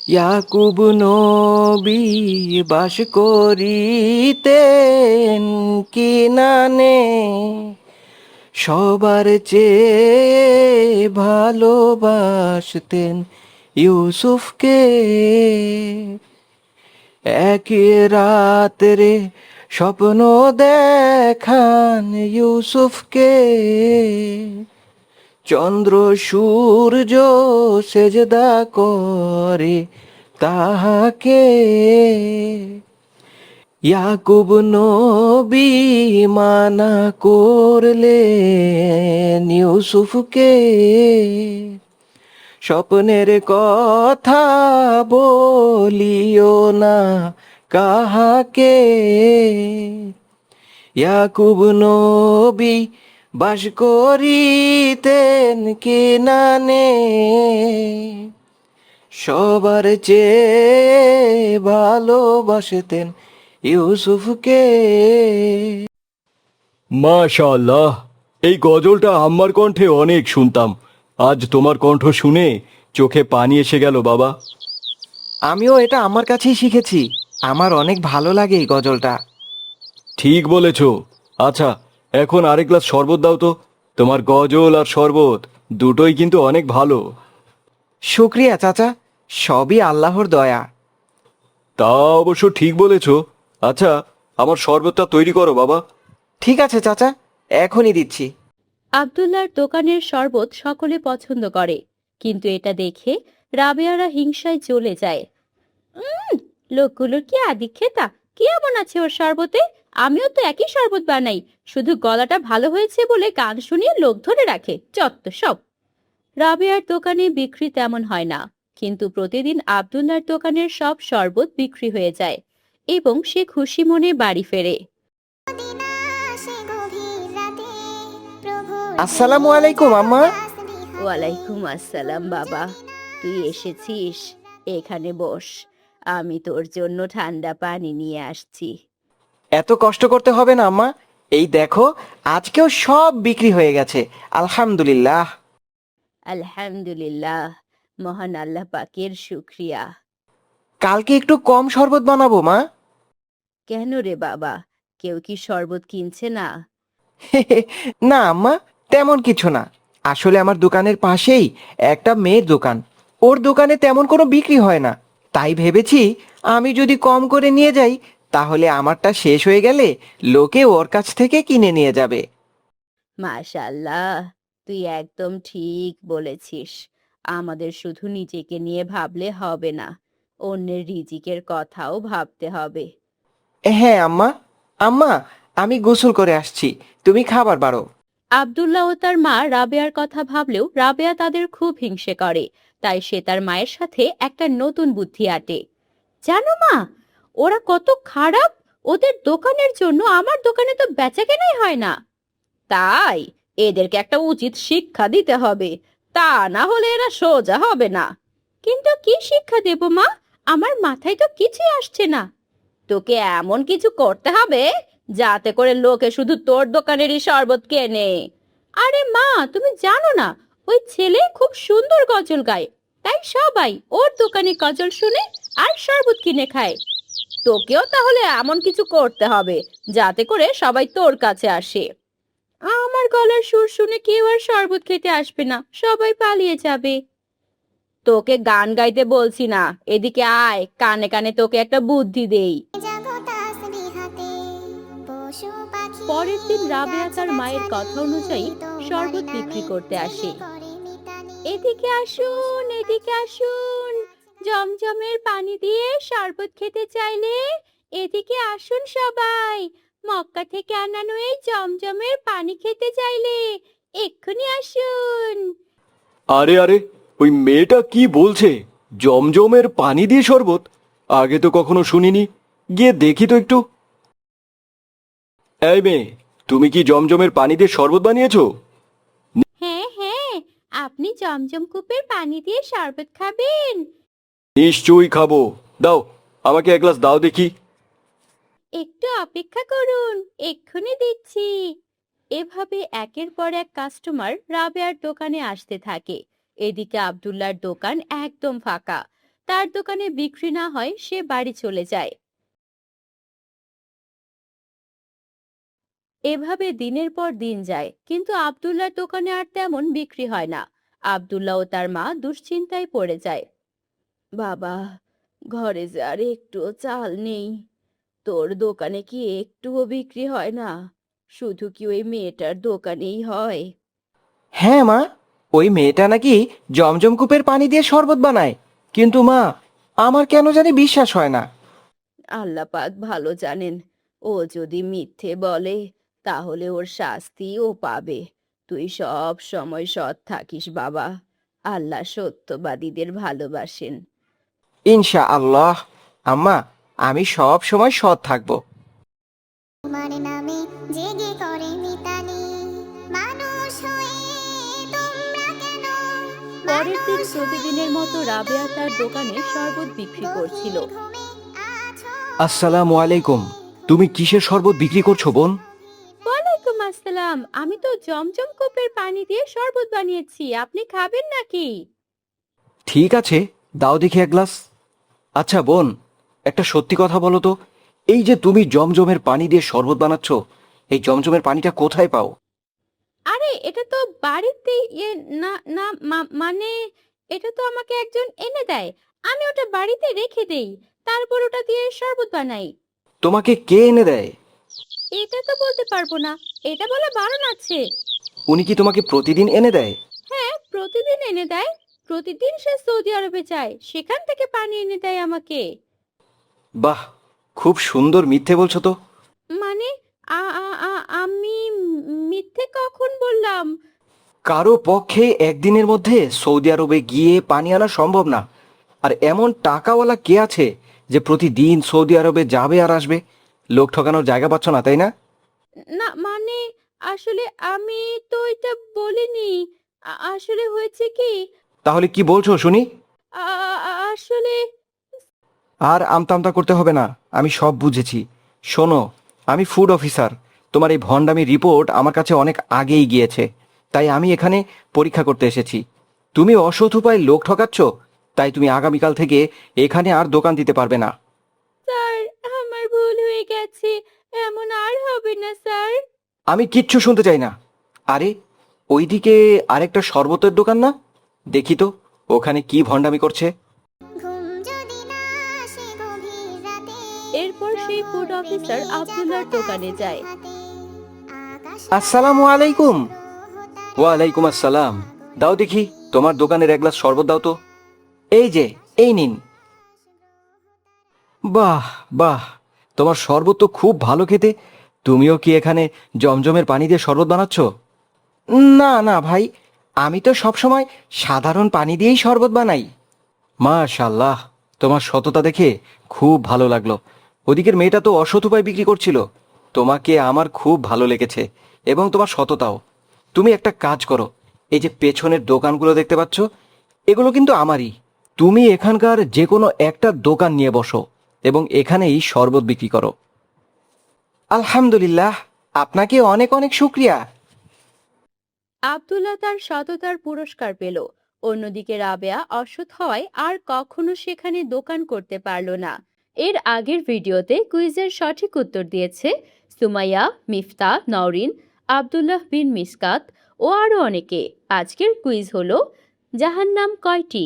ইয়াকুব নবী বাস করিতেন কিনানে, সবার চেয়ে ভালোবাসতেন ইউসুফকে। এক রাত্রে স্বপ্ন দেখান ইউসুফকে, চন্দ্র সূর্য সেজদা করে তাহাকে। ইয়াকুব নবী মানা করলেন ইউসুফকে, স্বপ্নের কথা বলিও না কাহাকে। ইয়াকুব নবী বাস করিতেন কিনানে, সবার চেয়ে ভালোবাসতেন ইউসুফকে। মাশাআল্লাহ, এই গজলটা আম্মার কণ্ঠে অনেক শুনতাম। আজ তোমার কণ্ঠ শুনে চোখে পানি এসে গেল বাবা। আমিও এটা আমার কাছেই শিখেছি, আমার অনেক ভালো লাগে এই গজলটা। ঠিক বলেছ। আচ্ছা, এখন আরেক গ্লাস শরবত দাও তো। তোমার গজল আর শরবত দুটোই কিন্তু অনেক ভালো। শুক্রিয়া চাচা, সবই আল্লাহর দয়া। তা অবশ্য ঠিক বলেছ। আচ্ছা, আমার শরবতটা তৈরি করো বাবা। ঠিক আছে চাচা, এখনই দিচ্ছি। আব্দুল্লাহর দোকানের শরবত সকলে পছন্দ করে, কিন্তু এটা দেখে রাবেয়ারা হিংসায় জ্বলে যায়। লোকগুলোর কি আদিক্ষেতা! কি এমন আছে ওর শরবতে? আমিও তো একই শরবত বানাই, শুধু গলাটা ভালো হয়েছে বলে গান শুনিয়ে লোক ধরে রাখে, চত্ব সব। রাবেয়ার দোকানে বিক্রি তেমন হয় না, কিন্তু প্রতিদিন আব্দুল্লাহর দোকানের সব শরবত বিক্রি হয়ে যায় এবং সে খুশি মনে বাড়ি ফেরে। আসসালামু আলাইকুম আম্মা। ওয়ালাইকুম আসসালাম বাবা, তুই এসেছিস? এখানে বস, আমি তোর জন্য ঠান্ডা পানি নিয়ে আসছি। এত কষ্ট করতে হবে না আম্মা, এই দেখো আজকেও সব বিক্রি হয়ে গেছে, আলহামদুলিল্লাহ। আলহামদুলিল্লাহ, মহান আল্লাহ পাকের শুক্রিয়া। কালকে একটু কম শরবত বানাবো মা। কেন রে বাবা, কেউ কি শরবত কিনছে না? না আম্মা, তেমন কিছু না। আসলে আমার দোকানের পাশেই একটা মেয়ের দোকান, ওর দোকানে তেমন কোনো বিক্রি হয় না। তাই ভেবেছি আমি যদি কম করে নিয়ে যাই, তাহলে আমারটা শেষ হয়ে গেলে লোকে ওর কাছ থেকে কিনে নিয়ে যাবে। মাশাআল্লাহ, তুই একদম ঠিক বলেছিস। আমাদের শুধু নিজেকে নিয়ে ভাবলে হবে না, অন্যের রিজিকের কথাও ভাবতে হবে। হ্যাঁ আম্মা। আম্মা, আমি গোসল করে আসছি, তুমি খাবার বাড়ো। আব্দুল্লাহ ও তার মা রাবেয়ার কথা ভাবলেও রাবেয়া তাদের খুব হিংসে করে, তাই সে তার মায়ের সাথে একটা নতুন বুদ্ধি আঁটে। জানো মা, ওরা কত খারাপ! ওদের দোকানের জন্য আমার দোকানে তো বেচাকেনাই হয় না। তাই এদেরকে একটা উচিত শিক্ষা দিতে হবে, তা না হলে এরা সোজা হবে না। কিন্তু কি শিক্ষা দেব মা? আমার মাথায় তো কিছুই আসছে না। তোকে এমন কিছু করতে হবে যাতে করে লোকে শুধু তোর দোকানেরই শরবত কেনে। আরে মা, তুমি জানো না, ওই ছেলে খুব সুন্দর গজল গায়, তাই সবাই ওর দোকানে গজল শুনে আর শরবত কিনে খায়। তোকেও তাহলে এমন কিছু করতে হবে যাতে করে সবাই তোর কাছে আসে। আমার গলার সুর শুনে কেউ আর শরবত খেতে আসবে না, সবাই পালিয়ে যাবে। তোকে গান গাইতে বলছি না, এদিকে আয়, কানে কানে তোকে একটা বুদ্ধি দেই। পরের দিন রাবেয়া তার মায়ের কথা অনুযায়ী শরবত বিক্রি করতে আসে। এদিকে আসুন, এদিকে আসুন, জমজমের পানি দিয়ে শরবত খেতে চাইলে এদিকে আসুন সবাই। মক্কা থেকে আনানো এই জমজমের পানি খেতে চাইলে এক্ষুনি আসুন। আরে আরে, ওই মেয়েটা কি বলছে? জমজমের পানি দিয়ে শরবত? আগে তো কখনো শুনিনি। গিয়ে দেখি তো একটু। এই মেয়ে, তুমি কি জমজমের পানি দিয়ে শরবত বানিয়েছো? হ্যাঁ হ্যাঁ, আপনি জমজম কূপের পানি দিয়ে শরবত খাবেন? নিশ্চয়ই খাবো। দাও, আমাকে এক গ্লাস দাও দেখি। একটু অপেক্ষা করুন, এক্ষুনি দিচ্ছি। এভাবে একের পর এক কাস্টমার রাবেয়ার দোকানে আসতে থাকে। এদিকে আব্দুল্লাহর দোকান একদম ফাঁকা। তার দোকানে বিক্রি না হয় সে বাড়ি চলে যায়। এভাবে দিনের পর দিন যায়, কিন্তু আব্দুল্লাহর দোকানে আর তেমন বিক্রি হয় না। আব্দুল্লাহ ও তার মা দুশ্চিন্তায় পড়ে যায়। বাবা, ঘরে যে আর একটুও চাল নেই। তোর দোকানে কি একটুও বিক্রি হয় না? শুধু কি ওই মেয়েটার দোকানেই হয়? হ্যাঁ মা, ওই মেয়েটা নাকি জমজম কূপের পানি দিয়ে শরবত বানায়, কিন্তু মা, আমার কেন জানি বিশ্বাস হয় না। আল্লাহ পাক ভালো জানেন। ও যদি মিথ্যে বলে তাহলে ওর শাস্তি ও পাবে। তুই সব সময় সৎ থাকিস বাবা। আল্লাহ সত্যবাদীদের ভালোবাসেন। ইনশা আল্লাহ। আম্মা, আমি সব সময় সৎ থাকবো। তোমার নামে জেগে করে মিতালি, মানুষ হয়ে তোমরা কেন পরের দিন মানুষ প্রতিদিনের মতো রাবেয়া তার দোকানে শরবত বিক্রি করছিল। ঘুমে আছো আসসালামু আলাইকুম। তুমি কিসের শরবত বিক্রি করছো বোন? ওয়ালাইকুম আসসালাম। আমি তো জমজম কূপের পানি দিয়ে শরবত বানিয়েছি, আপনি খাবেন নাকি? ঠিক আছে, দাও দেখি এক গ্লাস। আচ্ছা বোন, একটা সত্যি কথা বলো তো, এই যে তুমি জমজমের পানি দিয়ে শরবত বানাচ্ছ, এই জমজমের পানিটা কোথায় পাও? আরে এটা তো বাড়িতে না না মানে এটা তো আমাকে একজন এনে দেয়। আমি ওটা বাড়িতে রেখে দেই, তারপর ওটা দিয়ে শরবত বানাই। তোমাকে কে এনে দেয়? এটা তো বলতে পারবো না, এটা বলা বারণ আছে। উনি কি তোমাকে প্রতিদিন এনে দেয়? হ্যাঁ, প্রতিদিন এনে দেয়। প্রতিদিন সে সৌদি আরবে যায়, সেখান থেকে পানি এনে দেয় আমাকে। বাহ, খুব সুন্দর মিথ্যে বলছো তো। মানে আমি মিথ্যে কখন বললাম? কারো পক্ষে একদিনের মধ্যে সৌদি আরবে গিয়ে পানি আনা সম্ভব না। আর এমন টাকাওয়ালা কে আছে যে প্রতিদিন সৌদি আরবে যাবে আর আসবে? লোক ঠকানোর জায়গা পাচ্ছ না, তাই না? না মানে আসলে আমি তো এটা বলিনি। আসলে হয়েছে কি, তাহলে কি বলছো শুনি? আসলে আর আমতামতা করতে হবে না, আমি সব বুঝেছি। শোনো, আমি ফুড অফিসার। তোমার এই ভণ্ডামি রিপোর্ট আমার কাছে অনেক আগেই গিয়েছে, তাই আমি এখানে পরীক্ষা করতে এসেছি। তুমি অসৎ উপায়ে লোক ঠকাচ্ছ, তাই তুমি আগামীকাল থেকে এখানে আর দোকান দিতে পারবে না। স্যার, আমার ভুল হয়ে গেছে, এমন আর হবে না স্যার। আমি কিচ্ছু শুনতে চাই না। আরে, ওইদিকে আরেকটা শরবতের দোকান না? দেখি তো ওখানে কি ভণ্ডামি করছে। ঘুম যদি না আসে গভীর রাতে, এরপর সেই ফুড অফিসার আব্দুল্লাহর দোকানে যায়। আসসালামু আলাইকুম। ওয়ালাইকুম আসসালাম। দাও দেখি তোমার দোকানের এক গ্লাস শরবত দাও তো। এই যে, এই নিন। বাহ বাহ, তোমার শরবত তো খুব ভালো খেতে। তুমিও কি এখানে জমজমের পানি দিয়ে শরবত বানাচ্ছ? না না ভাই, আমি তো সবসময় সাধারণ পানি দিয়েই শরবত বানাই। মাশাল্লাহ, তোমার সততা দেখে খুব ভালো লাগলো। ওদিকের মেয়েটা তো অসৎ উপায় বিক্রি করছিল। তোমাকে আমার খুব ভালো লেগেছে, এবং তোমার সততাও। তুমি একটা কাজ করো, এই যে পেছনের দোকানগুলো দেখতে পাচ্ছ, এগুলো কিন্তু আমারই। তুমি এখানকার যে কোনো একটা দোকান নিয়ে বসো এবং এখানেই শরবত বিক্রি করো। আলহামদুলিল্লাহ, আপনাকে অনেক অনেক শুক্রিয়া। আব্দুল্লাহ তার সততার পুরস্কার পেল। অন্যদিকে রাবেয়া অসৎ হওয়ায় আর কখনো সেখানে দোকান করতে পারল না। এর আগের ভিডিওতে কুইজের সঠিক উত্তর দিয়েছে সুমাইয়া, মিফতা, নওরিন, আব্দুল্লাহ বিন মিসকাত ও আরো অনেকে। আজকের কুইজ হলো, জাহান্নাম কয়টি?